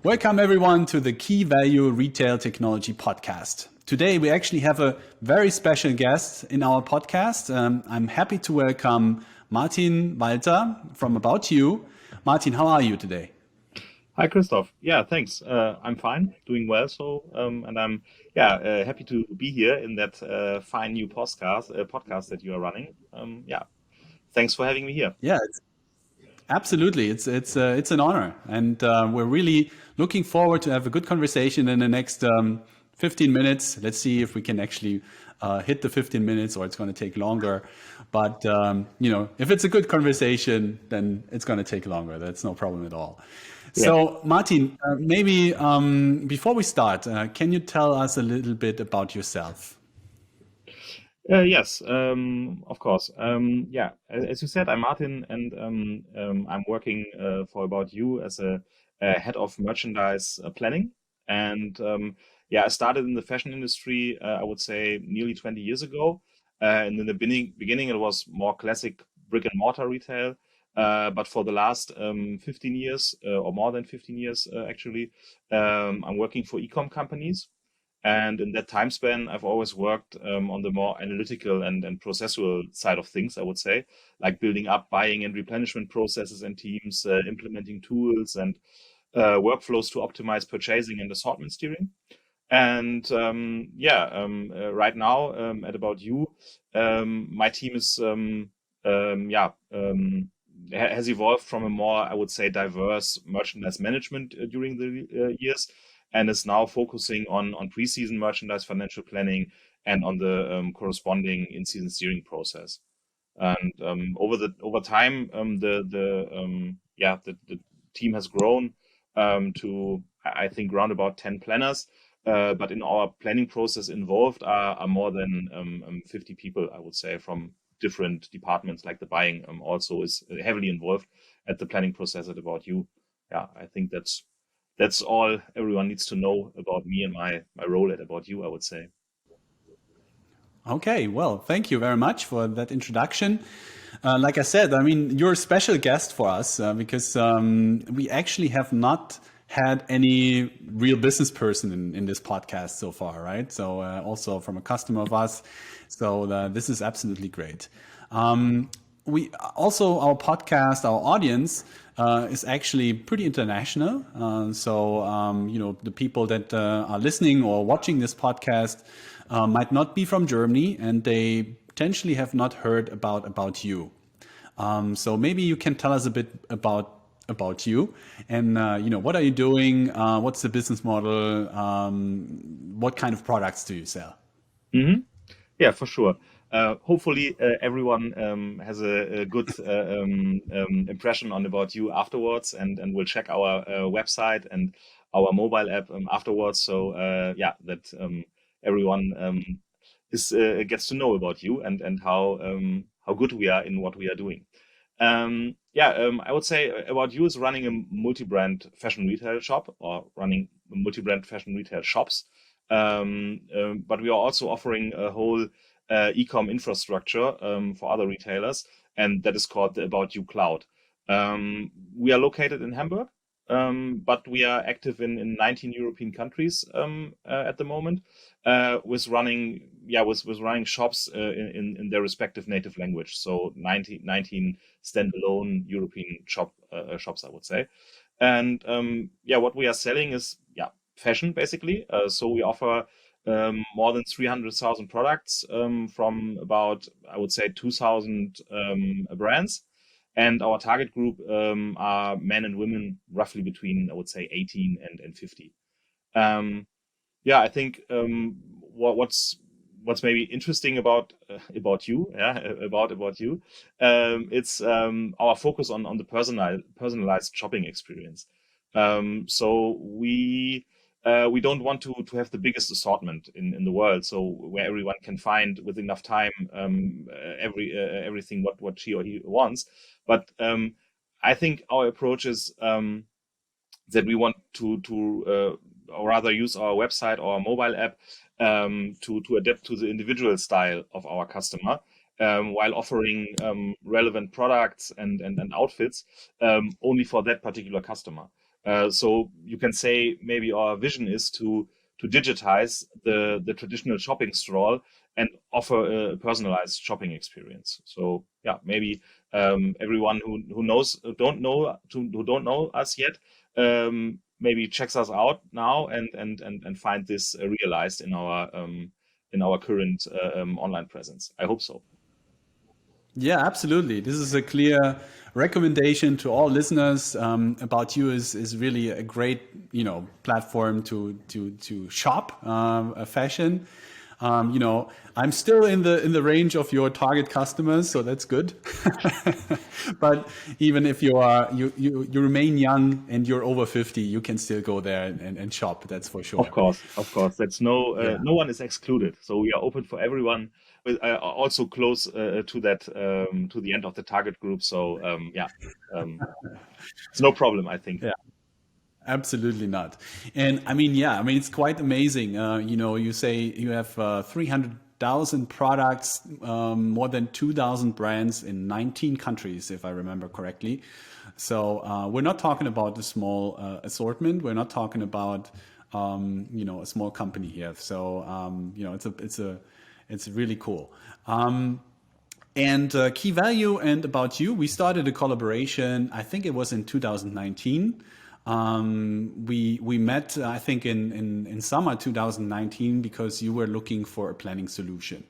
Welcome everyone to the Key Value Retail Technology Podcast. Today we actually have a very special guest in our podcast. I'm happy to welcome Martin Walter from About You. Martin, how are you today? Hi, Christoph. Yeah, thanks. I'm fine, doing well. And I'm happy to be here in that fine new podcast that you are running. Thanks for having me here. Yeah, absolutely. It's an honor, and we're really looking forward to have a good conversation in the next 15 minutes. Let's see if we can actually hit the 15 minutes, or it's going to take longer. But if it's a good conversation, then it's going to take longer. That's no problem at all. Yeah. So, Martin, maybe before we start, can you tell us a little bit about yourself? Yes, of course. As you said, I'm Martin, and I'm working for About You as a head of merchandise planning. And I started in the fashion industry, I would say nearly 20 years ago. And in the beginning, it was more classic brick and mortar retail. But for the last 15 years, or more than 15 years, actually, I'm working for e-com companies. And in that time span, I've always worked on the more analytical and processual side of things, I would say, like building up buying and replenishment processes and teams, implementing tools and workflows to optimize purchasing and assortment steering. And right now at About You, my team is has evolved from a more, I would say, diverse merchandise management during the years, and is now focusing on pre-season merchandise financial planning and on the corresponding in-season steering process. And over time, the team has grown to, I think, around about 10 planners. But in our planning process involved are more than 50 people, I would say, from different departments. Like the buying also is heavily involved at the planning process at About You. Yeah, I think that's all everyone needs to know about me and my role at About You, I would say. Okay, well, thank you very much for that introduction. Like I said, I mean, you're a special guest for us because we actually have not had any real business person in this podcast so far, right? So also from a customer of us. So this is absolutely great. We also, our podcast, our audience is actually pretty international. The people that are listening or watching this podcast might not be from Germany, and they potentially have not heard about you. So maybe you can tell us a bit about you, and what are you doing? What's the business model? What kind of products do you sell? hmm Yeah, for sure. Hopefully, everyone has a good impression on About You afterwards, and will check our website and our mobile app afterwards. So that everyone is gets to know about you and how good we are in what we are doing. I would say About You is running a multi-brand fashion retail shop, or running multi-brand fashion retail shops. But we are also offering a whole e-com infrastructure for other retailers, and that is called the About You Cloud. We are located in Hamburg, but we are active in 19 European countries at the moment, with running shops in their respective native language. So 19 standalone European shops, I would say. And what we are selling is fashion, basically. So we offer more than 300,000 products from about, I would say, 2,000 brands. And our target group are men and women, roughly between, I would say, 18 and 50. I think what's maybe interesting about you, about you, it's our focus on the personalized shopping experience. So we don't want to have the biggest assortment in the world, so where everyone can find with enough time everything what she or he wants. But I think our approach is that we want to or rather use our website or our mobile app to adapt to the individual style of our customer, while offering relevant products and outfits only for that particular customer. So you can say maybe our vision is to digitize the traditional shopping stroll and offer a personalized shopping experience. So yeah, maybe everyone who don't know us yet, maybe checks us out now and find this realized in our current online presence. I hope so. Yeah, absolutely. This is a clear recommendation to all listeners. About You is really a great, platform to shop a fashion. I'm still in the range of your target customers, so that's good. But even if you remain young and you're over 50, you can still go there and shop. That's for sure. Of course. That's Yeah. no one is excluded. So we are open for everyone. With also close to that to the end of the target group. So yeah, it's no problem, I think. Yeah. Absolutely not. And I mean, yeah, I mean, it's quite amazing. You say you have 300,000 products, more than 2,000 brands in 19 countries, if I remember correctly. So we're not talking about a small assortment. We're not talking about, a small company here. So, it's really cool. And Key Value and About You, we started a collaboration. I think it was in 2019. We met, I think, in summer 2019 because you were looking for a planning solution.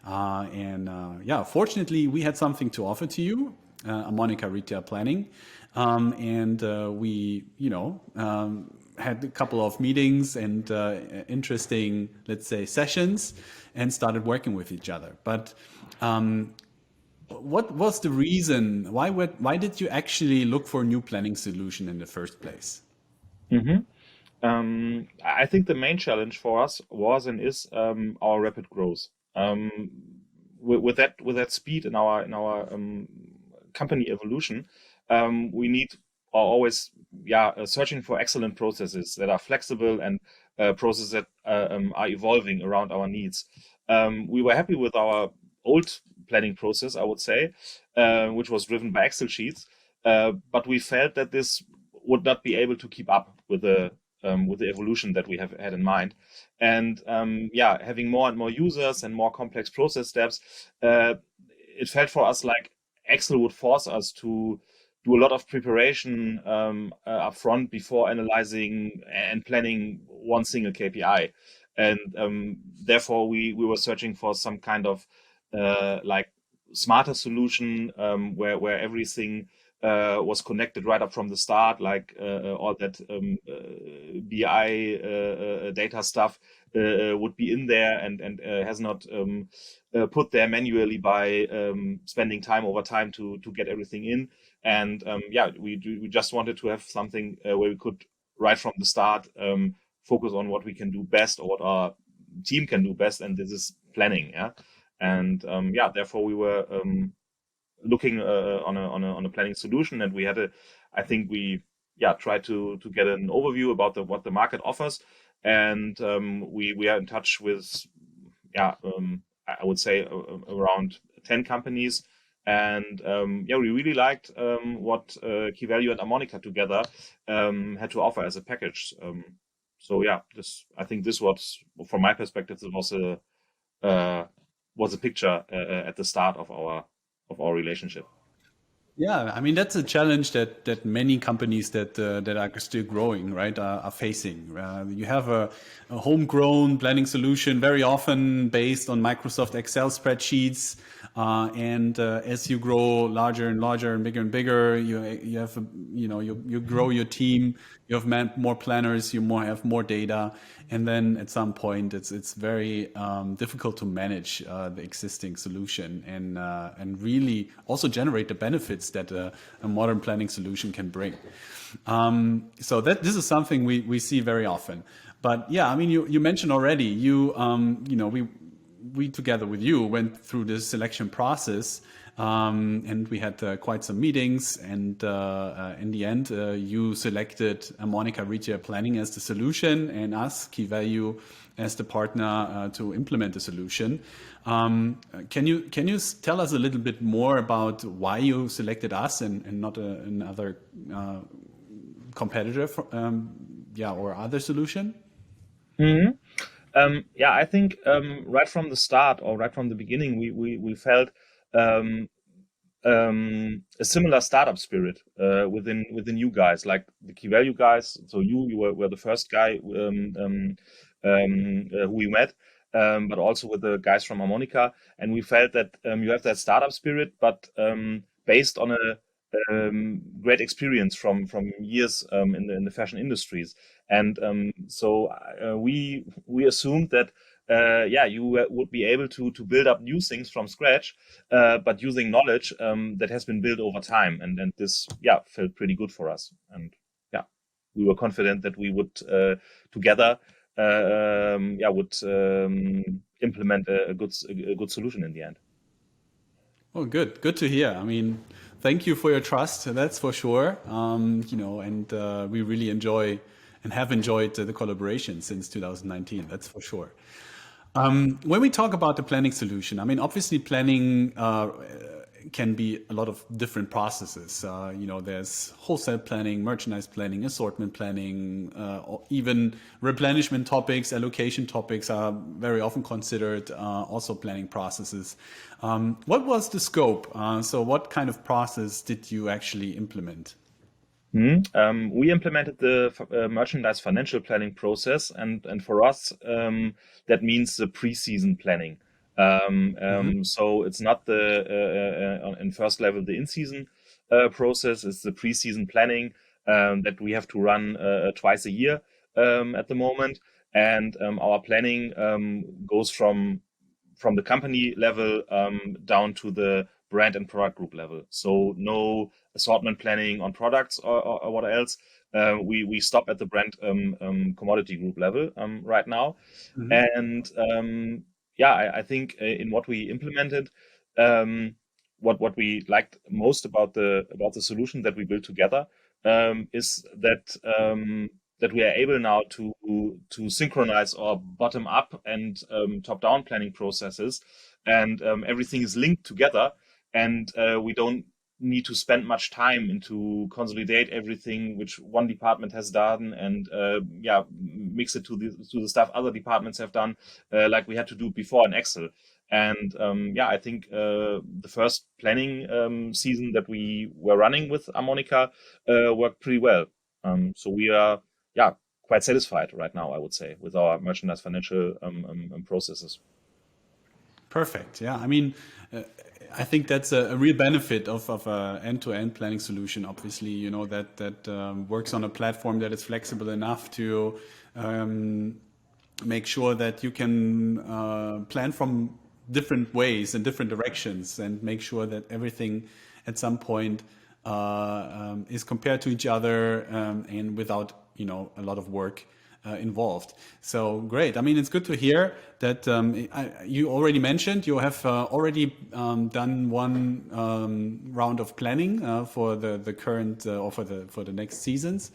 Yeah, fortunately, we had something to offer to you, Monica Retail Planning. We, had a couple of meetings and interesting, let's say, sessions and started working with each other. But what was the reason? Why did you actually look for a new planning solution in the first place? hmm I think the main challenge for us was and is our rapid growth. With that speed in our company evolution, we need are always searching for excellent processes that are flexible and processes that are evolving around our needs. We were happy with our old planning process, I would say, which was driven by Excel sheets, but we felt that this would not be able to keep up with the evolution that we have had in mind. And having more and more users and more complex process steps, it felt for us like Excel would force us to do a lot of preparation upfront before analyzing and planning one single KPI. And therefore, we were searching for some kind of like smarter solution where everything was connected right up from the start, like all that BI data stuff would be in there and has not put there manually by spending time over time to get everything in. And we just wanted to have something where we could right from the start focus on what we can do best or what our team can do best, and this is planning. Yeah, and therefore we were looking on a planning solution, and we had I think we tried to get an overview about what the market offers, and we are in touch with I would say around 10 companies, and we really liked what Key Value and Harmonica together had to offer as a package. So I think this was, from my perspective, it was a picture at the start of our relationship. Yeah, I mean that's a challenge that many companies that are still growing, right, are facing. You have a homegrown planning solution, very often based on Microsoft Excel spreadsheets, and as you grow larger and larger and bigger, you have you grow your team, you have more planners, have more data, and then at some point it's very difficult to manage the existing solution and really also generate the benefits that a modern planning solution can bring. So this is something we see very often. But yeah, I mean, you mentioned already, we together with you went through this selection process, and we had quite some meetings. And in the end, you selected Monica Retail Planning as the solution, and us, Key Value, as the partner to implement the solution. Can you tell us a little bit more about why you selected us and not another competitor, or other solution? Hmm. Yeah, I think right from the start or right from the beginning, we felt um, a similar startup spirit within you guys, like the key value guys. So were the first guy who we met, but also with the guys from Harmonica, and we felt that you have that startup spirit, but based on a great experience from years in the fashion industries, and so we assumed that yeah, you would be able to build up new things from scratch, but using knowledge that has been built over time, and this yeah felt pretty good for us, and yeah, we were confident that we would together yeah would implement a good solution in the end. Oh, good. Good to hear. I mean, thank you for your trust. That's for sure. And we really enjoy and have enjoyed the collaboration since 2019. That's for sure. When we talk about the planning solution, I mean, obviously planning can be a lot of different processes. There's wholesale planning, merchandise planning, assortment planning, or even replenishment topics, allocation topics are very often considered also planning processes. What was the scope? So what kind of process did you actually implement? We implemented the merchandise financial planning process, and for us, that means the pre-season planning. So it's not the in first level the in-season process. It's the pre-season planning that we have to run twice a year at the moment, and our planning goes from the company level down to the brand and product group level. So no assortment planning on products or what else. We stop at the brand commodity group level right now, Hmm. and yeah, I think in what we implemented, um, what we liked most about the solution that we built together is that we are able now to synchronize our bottom up and top down planning processes, and everything is linked together, and we don't need to spend much time into consolidate everything which one department has done, and yeah, mix it to the stuff other departments have done, like we had to do before in Excel. And yeah, I think the first planning season that we were running with Harmonica worked pretty well. So we are yeah quite satisfied right now, I would say, with our merchandise financial processes. Perfect. Yeah. I mean, uh, I think that's a real benefit of a end-to-end planning solution. Obviously, that works on a platform that is flexible enough to um, make sure that you can plan from different ways and different directions, and make sure that everything at some point is compared to each other, and without a lot of work involved. So great. I mean, it's good to hear that you already mentioned you have already done one round of planning for the current or for the next seasons.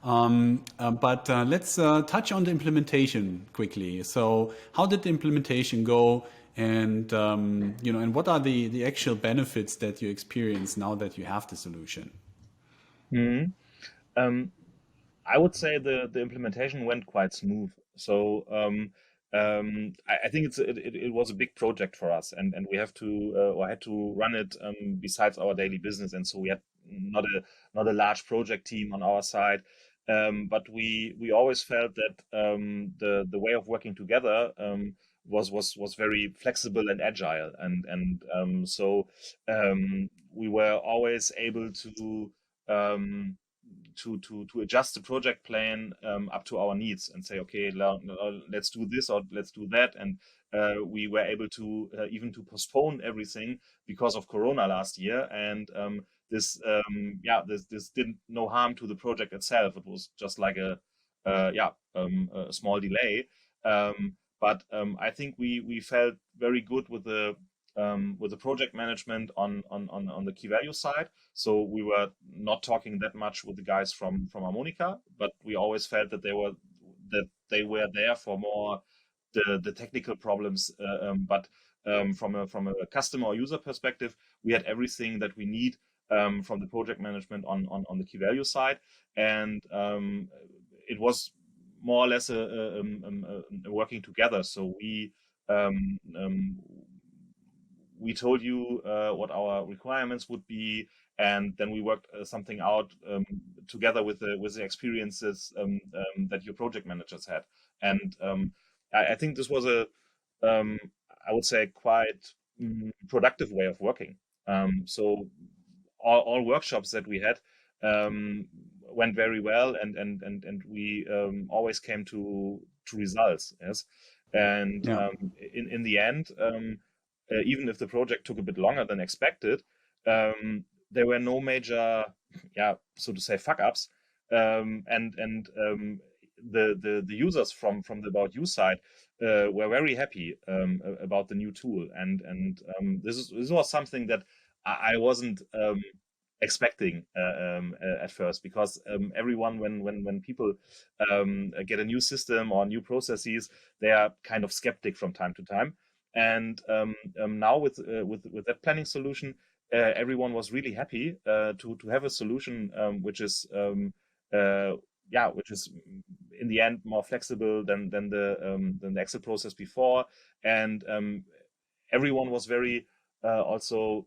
But let's touch on the implementation quickly. So, how did the implementation go, and and what are the actual benefits that you experience now that you have the solution? Mhm. Um, I would say the implementation went quite smooth. So I think it was a big project for us, and we have to or had to run it besides our daily business, and so we had not a large project team on our side. But we always felt that the way of working together was very flexible and agile, and so we were always able um, to adjust the project plan up to our needs and say, okay, let's do this or let's do that. And we were able to even to postpone everything because of Corona last year. And this didn't no harm to the project itself. It was just like a small delay. But I think we felt very good with the project management on the key value side. So we were not talking that much with the guys from Harmonica, but we always felt that they were there for more the technical problems. But from a customer or user perspective, we had everything that we need from the project management on the key value side, and it was more or less a working together. So we told you what our requirements would be, and then we worked something out together with the experiences that your project managers had. And I think this was I would say, quite productive way of working. So all workshops that we had went very well, and we always came to results. Yes, and Yeah. in the end, even if the project took a bit longer than expected, there were no major, so to say, fuck ups, and the users from the About You side were very happy about the new tool, and this was something that I wasn't expecting at first, because everyone, when people get a new system or new processes, they are kind of skeptic from time to time. And now with that planning solution, everyone was really happy to have a solution which is which is in the end more flexible than the Excel process before, and everyone was very also.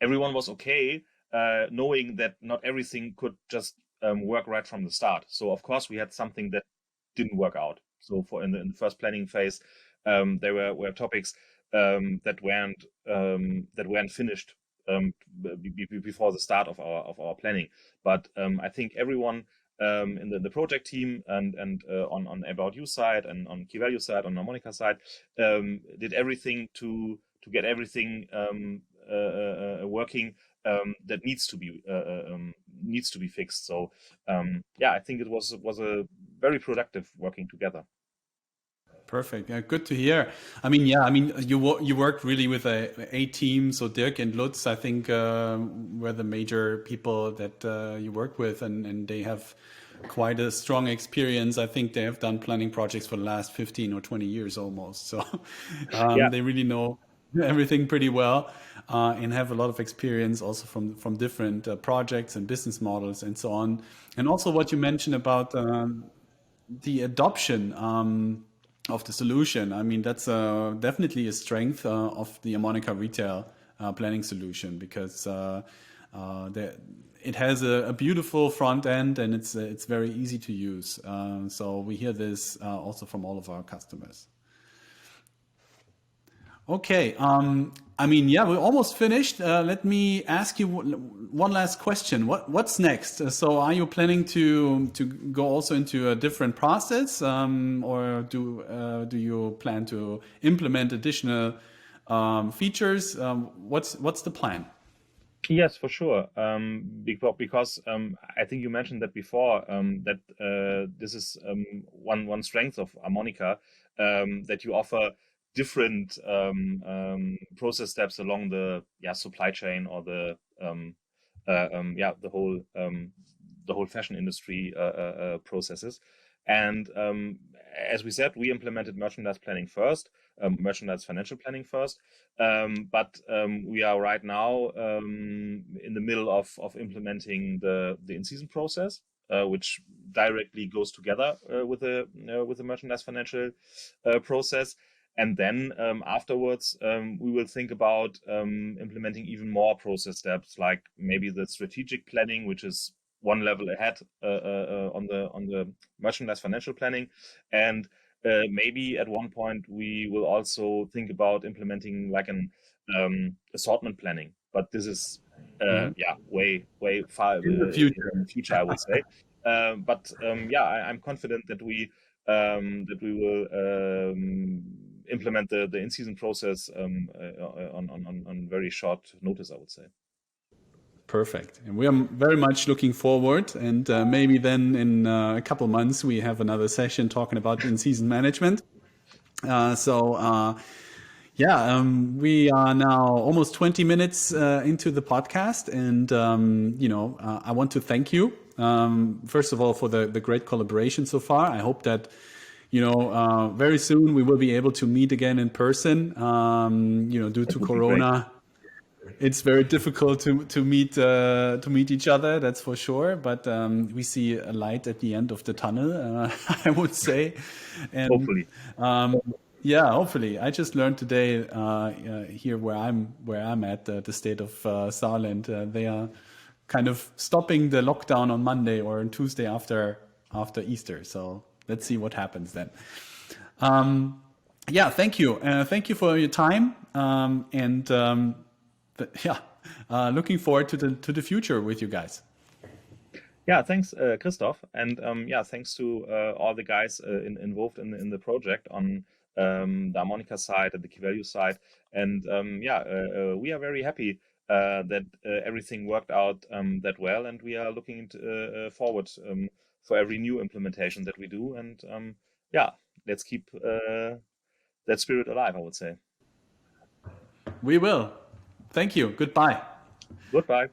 Everyone was okay, knowing that not everything could just work right from the start. So of course we had something that didn't work out. So in the first planning phase, there were topics that weren't finished before the start of our planning. But I think everyone in the project team and on About You side and on Key Value side, on Harmonica side, did everything to get everything working that needs to be fixed. So I think it was a very productive working together. Perfect. Yeah, good to hear. I mean, you worked really with a team. So Dirk and Lutz, I think, were the major people that you worked with, and they have quite a strong experience. I think they have done planning projects for the last 15 or 20 years almost. So they really know everything pretty well, and have a lot of experience also from different projects and business models and so on. And also what you mentioned about the adoption of the solution. I mean, that's definitely a strength of the Harmonica Retail planning solution, because it has a beautiful front end, and it's very easy to use. So we hear this also from all of our customers. Okay. I mean, we're almost finished. Let me ask you one last question. What's next? So are you planning to go also into a different process, or do you plan to implement additional features? What's the plan? Yes, for sure. Because I think you mentioned that before, that this is one strength of Harmonica, that you offer different process steps along the supply chain, or the whole fashion industry processes. And as we said, we implemented merchandise planning first, merchandise financial planning first, but we are right now in the middle of implementing the in-season process, which directly goes together with the merchandise financial process. And then afterwards, we will think about implementing even more process steps, like maybe the strategic planning, which is one level ahead on the merchandise financial planning. And maybe at one point we will also think about implementing like an assortment planning. But this is way far In the future. in the future, I would say. But I'm confident that we will implement the in-season process on very short notice, I would say. Perfect. And we are very much looking forward. And maybe then in a couple months, we have another session talking about in-season management. We are now almost 20 minutes into the podcast. And, I want to thank you, first of all, for the great collaboration so far. I hope that very soon we will be able to meet again in person, due to Corona. it's very difficult to meet each other. That's for sure. But we see a light at the end of the tunnel. I would say, and Hopefully. yeah, hopefully. I just learned today here where I'm at the state of Saarland. They are kind of stopping the lockdown on Monday or on Tuesday after Easter. So let's see what happens then. Yeah, thank you. Thank you for your time. Yeah, looking forward to the future with you guys. Yeah, thanks, Christoph, and yeah, thanks to all the guys involved in the project on the Harmonica side and the key value side. And yeah, we are very happy that everything worked out that well, and we are looking forward for every new implementation that we do. And yeah, let's keep that spirit alive, I would say. We will. Thank you. Goodbye. Goodbye.